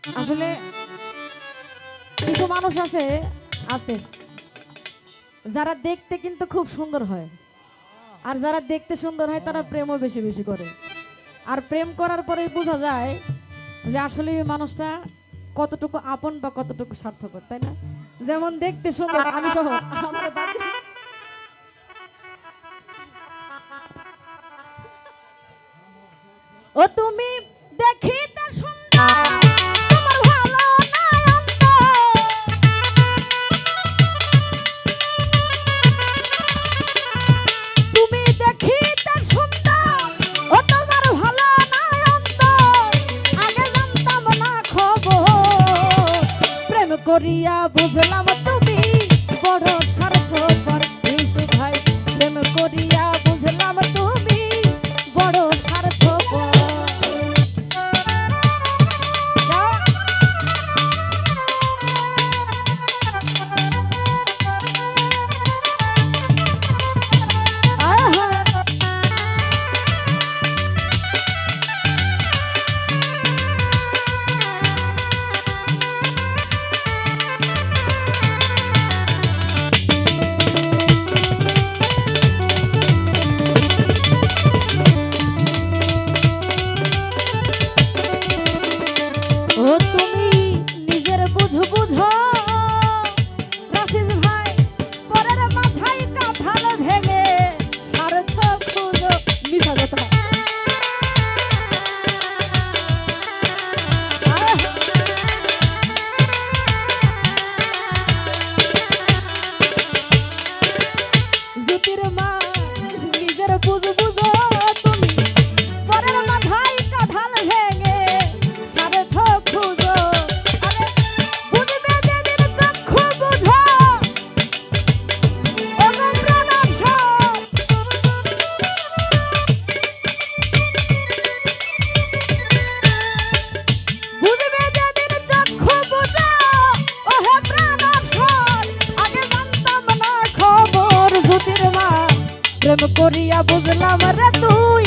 আসলে কিছু মানুষ আছে আছে যারা দেখতে কিন্তু খুব সুন্দর হয়, আর যারা দেখতে সুন্দর হয় তারা প্রেমও বেশি বেশি করে। আর প্রেম করার পরেই বোঝা যায় যে আসলে এই মানুষটা কতটুকু আপন বা কতটুকু স্বার্থপর, তাই না? যেমন দেখতে সুন্দর, আমি সহ আমার ও তুমি দেখিতে সুন্দর, তোমার ভালো নাই অন্তর। তুমি দেখিতে সুন্দর, ও তোমার ভালো নাই অন্তর। আগে জানতাম না খবর, প্রেম করিয়া বুঝলাম তুমি বড় স্বার্থপর। ইউসুফ ভাই, প্রেম করিয়া বুঝলাম তুমি বড় স্বার্থপর। ও তুমি নিজের বুঝ বুঝো, রাফিজ ভাই, পরের মাথায় কাঁঠাল ভেঙে স্বার্থ খুঁজো। মিশা কথা জ্যোতির মা, নিজের বুঝ বুঝো, তুমি পরের মাথায় কাঁঠাল ভেঙে স্বার্থ খুঁজো। আরে বুঝবে যেদিন চক্ষু বুঝো, ও গো প্রাণাসর। বুঝবে যেদিন চক্ষু বুঝো, ও হে প্রাণাসর। আগে জানতাম না খবর, জ্যোতির মা, প্রেম করিয়া বুঝলাম রে তুই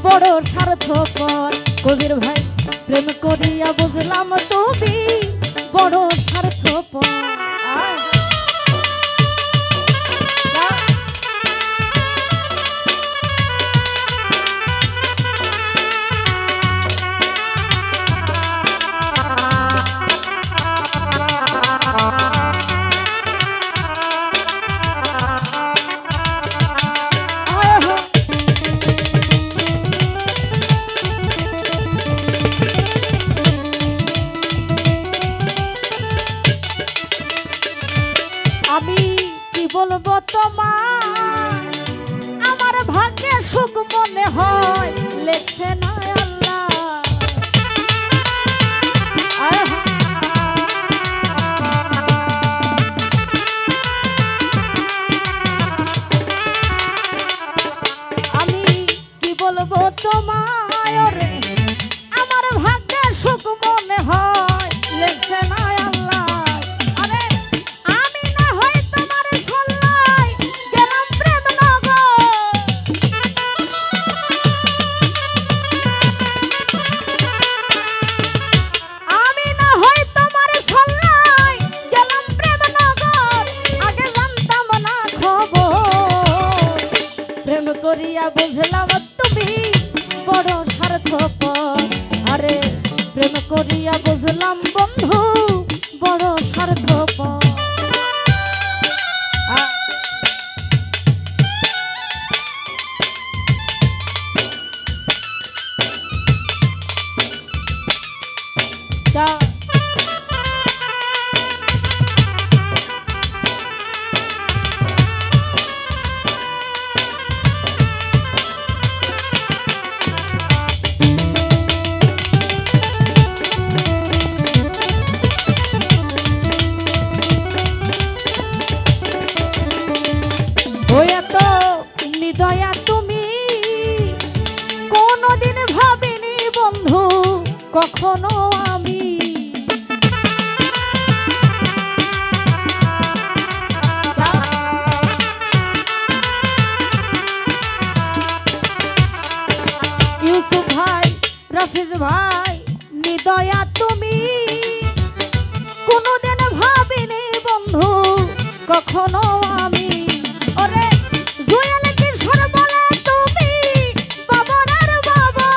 বড় স্বার্থপর। কবির ভাই, প্রেম করিয়া বুঝলাম তুমি বড় স্বার্থপর। আয়। আমি কি বলবো তোমার, আমার ভাগ্যে সুখ মনে হয় লেখছে না আল্লাহ। আহা। আমি কি বলবো তোমায় রে, আমার ভাগ্যে সুখ মনে হয় লেখছে না আল্লাহ। আরে আমি না হয় তোমার ছল্লাই গেলাম প্রেম নগর। আমি না হয় তোমার ছল্লাই গেলাম প্রেম নগর। আগে জানতাম না খবর, প্রেম করিয়া বুঝলাম তুমি বড় স্বার্থপর। আরে প্রেম করিয়া বুঝলাম বন্ধু বড় স্বার্থপর। যা এত নিদয়া তুমি কোনদিন ভাবিনি বন্ধু কখনো আমি। ইউসুফ ভাই, রাফিজ ভাই, নিদয়া তুমি কোনোদিন ভাবিনি বন্ধু কখনো আমি ওরে জুয়েল কিশোর বলে তুমি বাবনের বাবা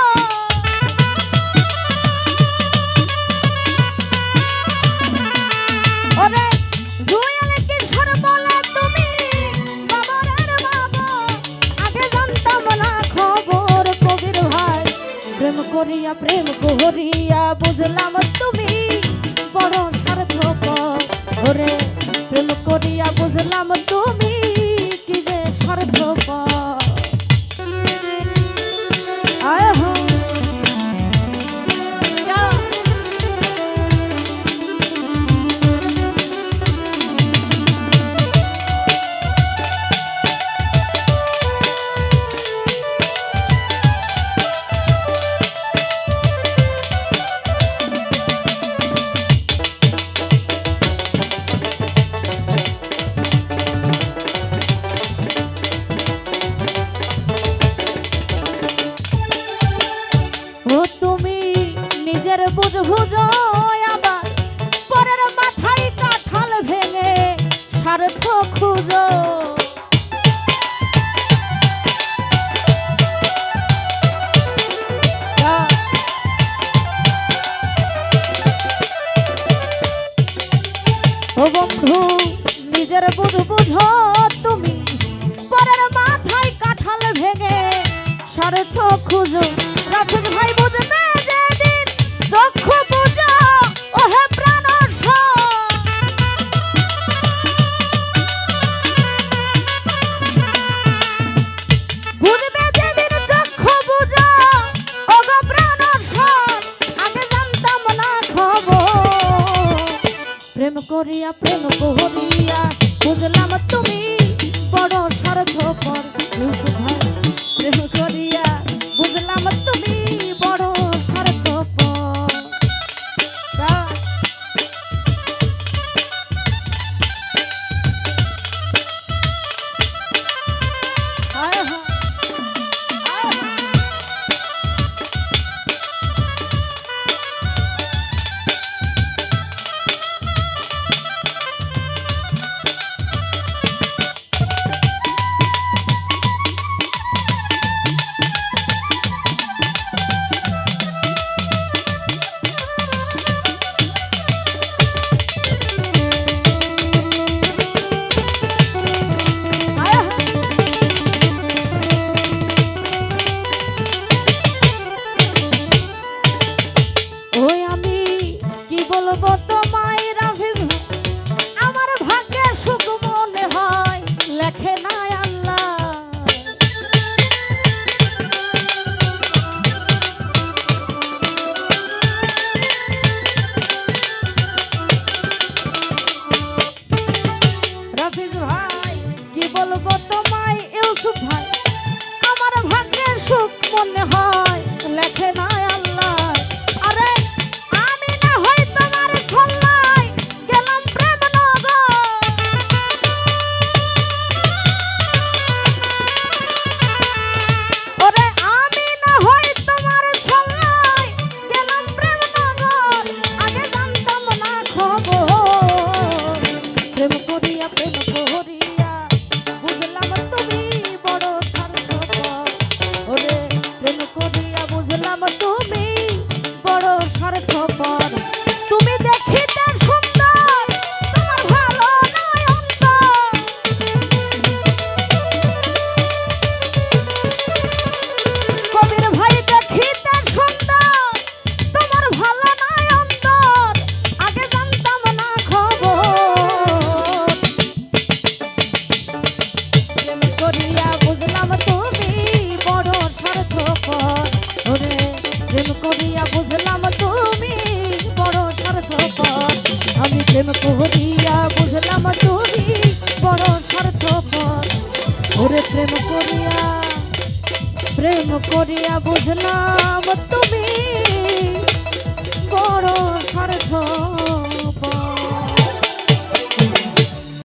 ওরে জুয়েল কিশোর বলে তুমি বাবনের বাবা আগে জানতাম না খবর কবির ভাই প্রেম করিয়া বুঝলাম তুমি বড় স্বার্থপর ওরে প্রেম করিয়া বুঝলাম তুমি কি যে স্বার্থপর আয় হো বুঝ বুঝো আবার পরের মাথায় কাঁঠাল ভেঙে স্বার্থ খুঁজো ও বন্ধু নিজের বুঝ বুঝো তুমি পরের মাথায় কাঁঠাল ভেঙে স্বার্থ খুঁজো রাখুন ভাই বুঝবে চক্ষ পূজা ওহে প্রাণর বুঝবে যেদিন চক্ষ পূজা ওগো প্রাণর আগে জানতাম না খবর প্রেম করিয়া বুঝলাম তুমি বড় স্বার্থপর প্রেম করিয়া বুঝলাম তুমি বড় স্বার্থপর প্রেম করিয়া বুঝলাম তুমি বড় স্বার্থপর ওরে প্রেম করিয়া বুঝলাম তুমি বড় স্বার্থপর